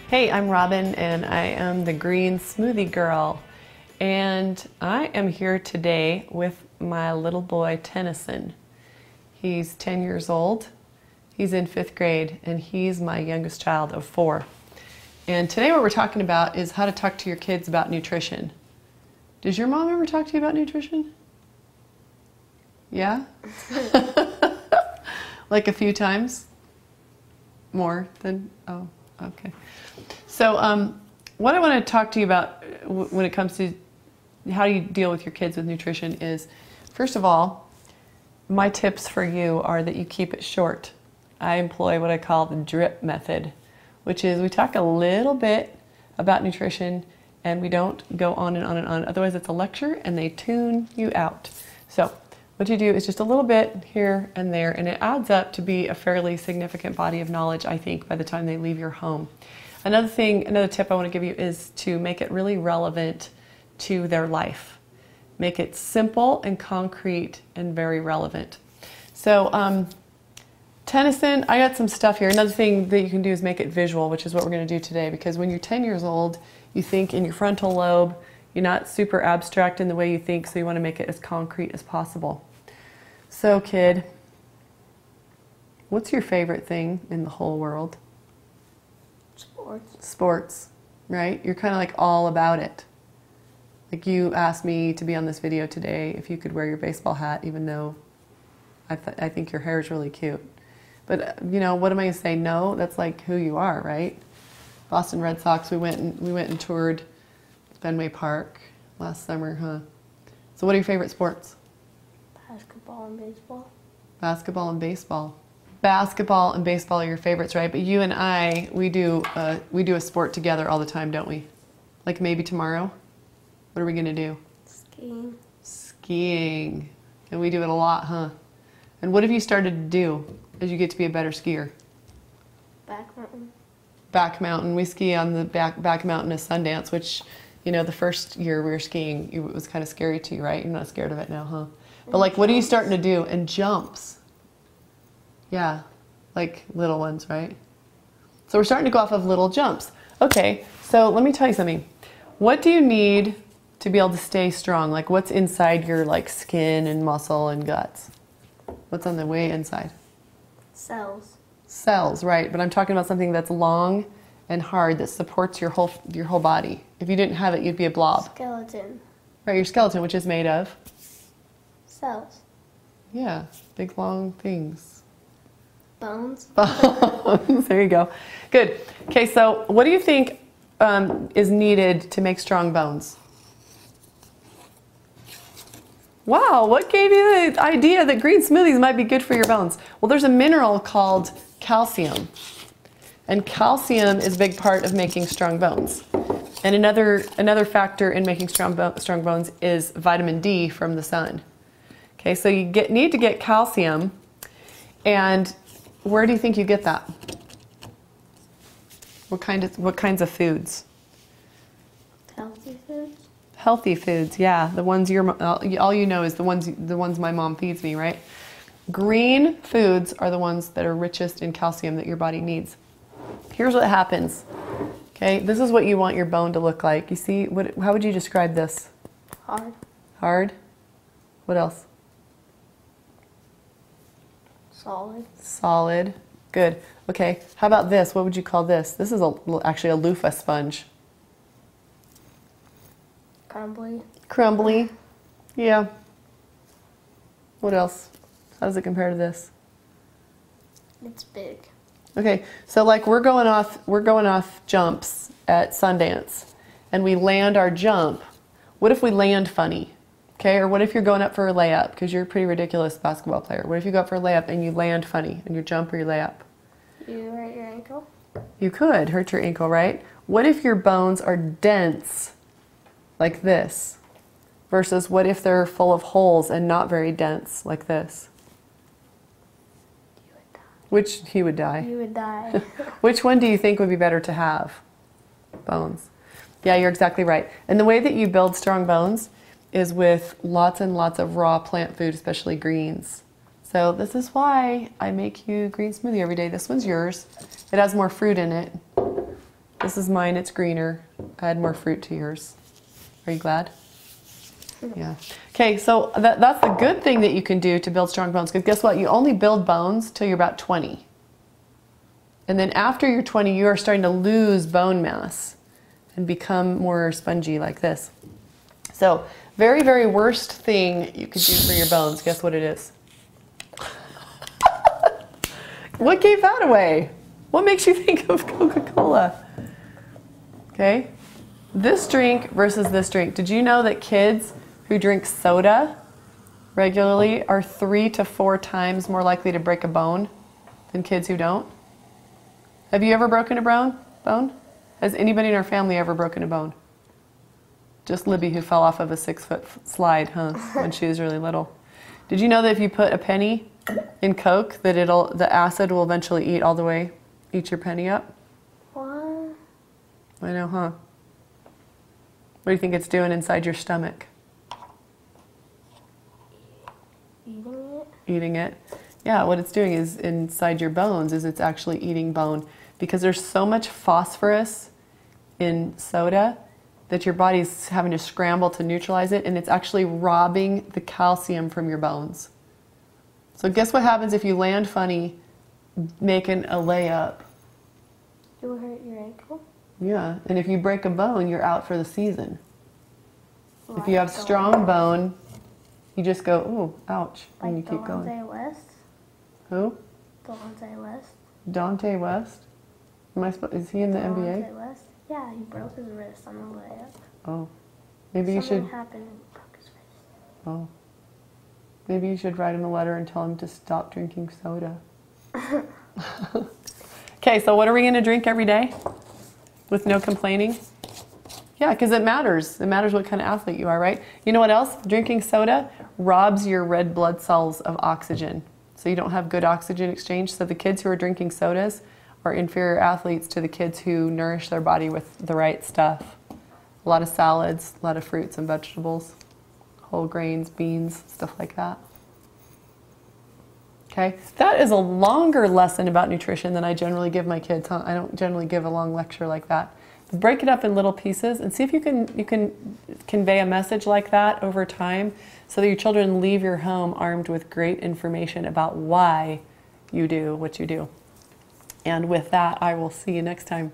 Hey, I'm Robyn and I am the Green Smoothie Girl, and I am here today with my little boy Tennyson. He's 10 years old, he's in 5th grade, and he's my youngest child of 4. And today what we're talking about is how to talk to your kids about nutrition. Does your mom ever talk to you about nutrition? Yeah? Like a few times? More than, oh, okay. So what I want to talk to you about when it comes to how you deal with your kids with nutrition is, first of all, my tips for you are that you keep it short. I employ what I call the drip method, which is we talk a little bit about nutrition and we don't go on and on and on. Otherwise it's a lecture and they tune you out. So what you do is just a little bit here and there, and it adds up to be a fairly significant body of knowledge, I think, by the time they leave your home. Another tip I want to give you is to make it really relevant to their life. Make it simple and concrete and very relevant. So Tennyson, I got some stuff here. Another thing that you can do is make it visual, which is what we're going to do today, because when you're 10 years old, you think in your frontal lobe. You're not super abstract in the way you think, so you want to make it as concrete as possible. So kid, what's your favorite thing in the whole world? Sports. Sports, right? You're kind of like all about it. Like you asked me to be on this video today if you could wear your baseball hat, even though I think your hair is really cute. But you know, what am I going to say? No, that's like who you are, right? Boston Red Sox, we went and toured Fenway Park last summer, huh? So what are your favorite sports? Basketball and baseball. Basketball and baseball. Basketball and baseball are your favorites, right? But you and I, we do a sport together all the time, don't we? Like maybe tomorrow? What are we gonna do? Skiing. Skiing. And we do it a lot, huh? And what have you started to do as you get to be a better skier? Back mountain. Back mountain. We ski on the back mountain of Sundance, which, you know, the first year we were skiing, it was kind of scary to you, right? You're not scared of it now, huh? But like, what are you starting to do? And jumps. Yeah, like little ones, right? So we're starting to go off of little jumps. Okay, so let me tell you something. What do you need to be able to stay strong? Like what's inside your like skin and muscle and guts? What's on the way inside? Cells. Cells, right? But I'm talking about something that's long and hard that supports your whole body. If you didn't have it, you'd be a blob. Skeleton. Right, your skeleton, which is made of? Cells. Yeah, big long things. Bones. Bones. There you go. Good. Okay, so what do you think is needed to make strong bones? Wow, what gave you the idea that green smoothies might be good for your bones? Well, there's a mineral called calcium. And calcium is a big part of making strong bones. And another factor in making strong bones is vitamin D from the sun. Okay, so you need to get calcium, and where do you think you get that? What kinds of foods? Healthy foods. Healthy foods, yeah. The ones all you know is the ones my mom feeds me, right? Green foods are the ones that are richest in calcium that your body needs. Here's what happens. Okay, this is what you want your bone to look like. You see, how would you describe this? Hard. Hard? What else? Solid. Solid. Good. Okay, how about this? What would you call this? This is actually a loofah sponge. Crumbly. Crumbly. Yeah. What else? How does it compare to this? It's big. Okay, so like we're going off jumps at Sundance, and we land our jump. What if we land funny? Okay, or what if you're going up for a layup, because you're a pretty ridiculous basketball player. What if you go up for a layup and you land funny in your jump or your layup? You hurt your ankle? You could hurt your ankle, right? What if your bones are dense, like this, versus what if they're full of holes and not very dense, like this? You would die. Which he would die. You would die. Which one do you think would be better to have? Bones. Yeah, you're exactly right. And the way that you build strong bones is with lots and lots of raw plant food, especially greens. So this is why I make you green smoothie every day. This one's yours. It has more fruit in it. This is mine. It's greener. I add more fruit to yours. Are you glad? Yeah. Okay, so that's the good thing that you can do to build strong bones. Because guess what? You only build bones till you're about 20. And then after you're 20, you are starting to lose bone mass and become more spongy like this. So very, very worst thing you could do for your bones. Guess what it is? What gave that away? What makes you think of Coca-Cola? Okay. This drink versus this drink. Did you know that kids who drink soda regularly are 3 to 4 times more likely to break a bone than kids who don't? Have you ever broken a bone? Has anybody in our family ever broken a bone? Just Libby, who fell off of a 6-foot slide, huh, when she was really little. Did you know that if you put a penny in Coke, that the acid will eventually eat your penny up? What? I know, huh? What do you think it's doing inside your stomach? Eating it? Eating it. Yeah, what it's doing is inside your bones is it's actually eating bone, because there's so much phosphorus in soda that your body's having to scramble to neutralize it, and it's actually robbing the calcium from your bones. So guess what happens if you land funny making a layup? You will hurt your ankle? Yeah, and if you break a bone, you're out for the season. Like If you have strong bone, you just go, ooh, ouch, and you keep going. Dante West? Who? Dante West? Dante West? Is he in the NBA? Dante West? Yeah, he broke his wrist on the layup. Oh, maybe you should. Something happened and he broke his wrist. Oh, maybe you should write him a letter and tell him to stop drinking soda. Okay, so what are we going to drink every day with no complaining? Yeah, because it matters. It matters what kind of athlete you are, right? You know what else? Drinking soda robs your red blood cells of oxygen. So you don't have good oxygen exchange. So the kids who are drinking sodas are inferior athletes to the kids who nourish their body with the right stuff. A lot of salads, a lot of fruits and vegetables, whole grains, beans, stuff like that. Okay, that is a longer lesson about nutrition than I generally give my kids. Huh? I don't generally give a long lecture like that. Break it up in little pieces and see if you can convey a message like that over time, so that your children leave your home armed with great information about why you do what you do. And with that, I will see you next time.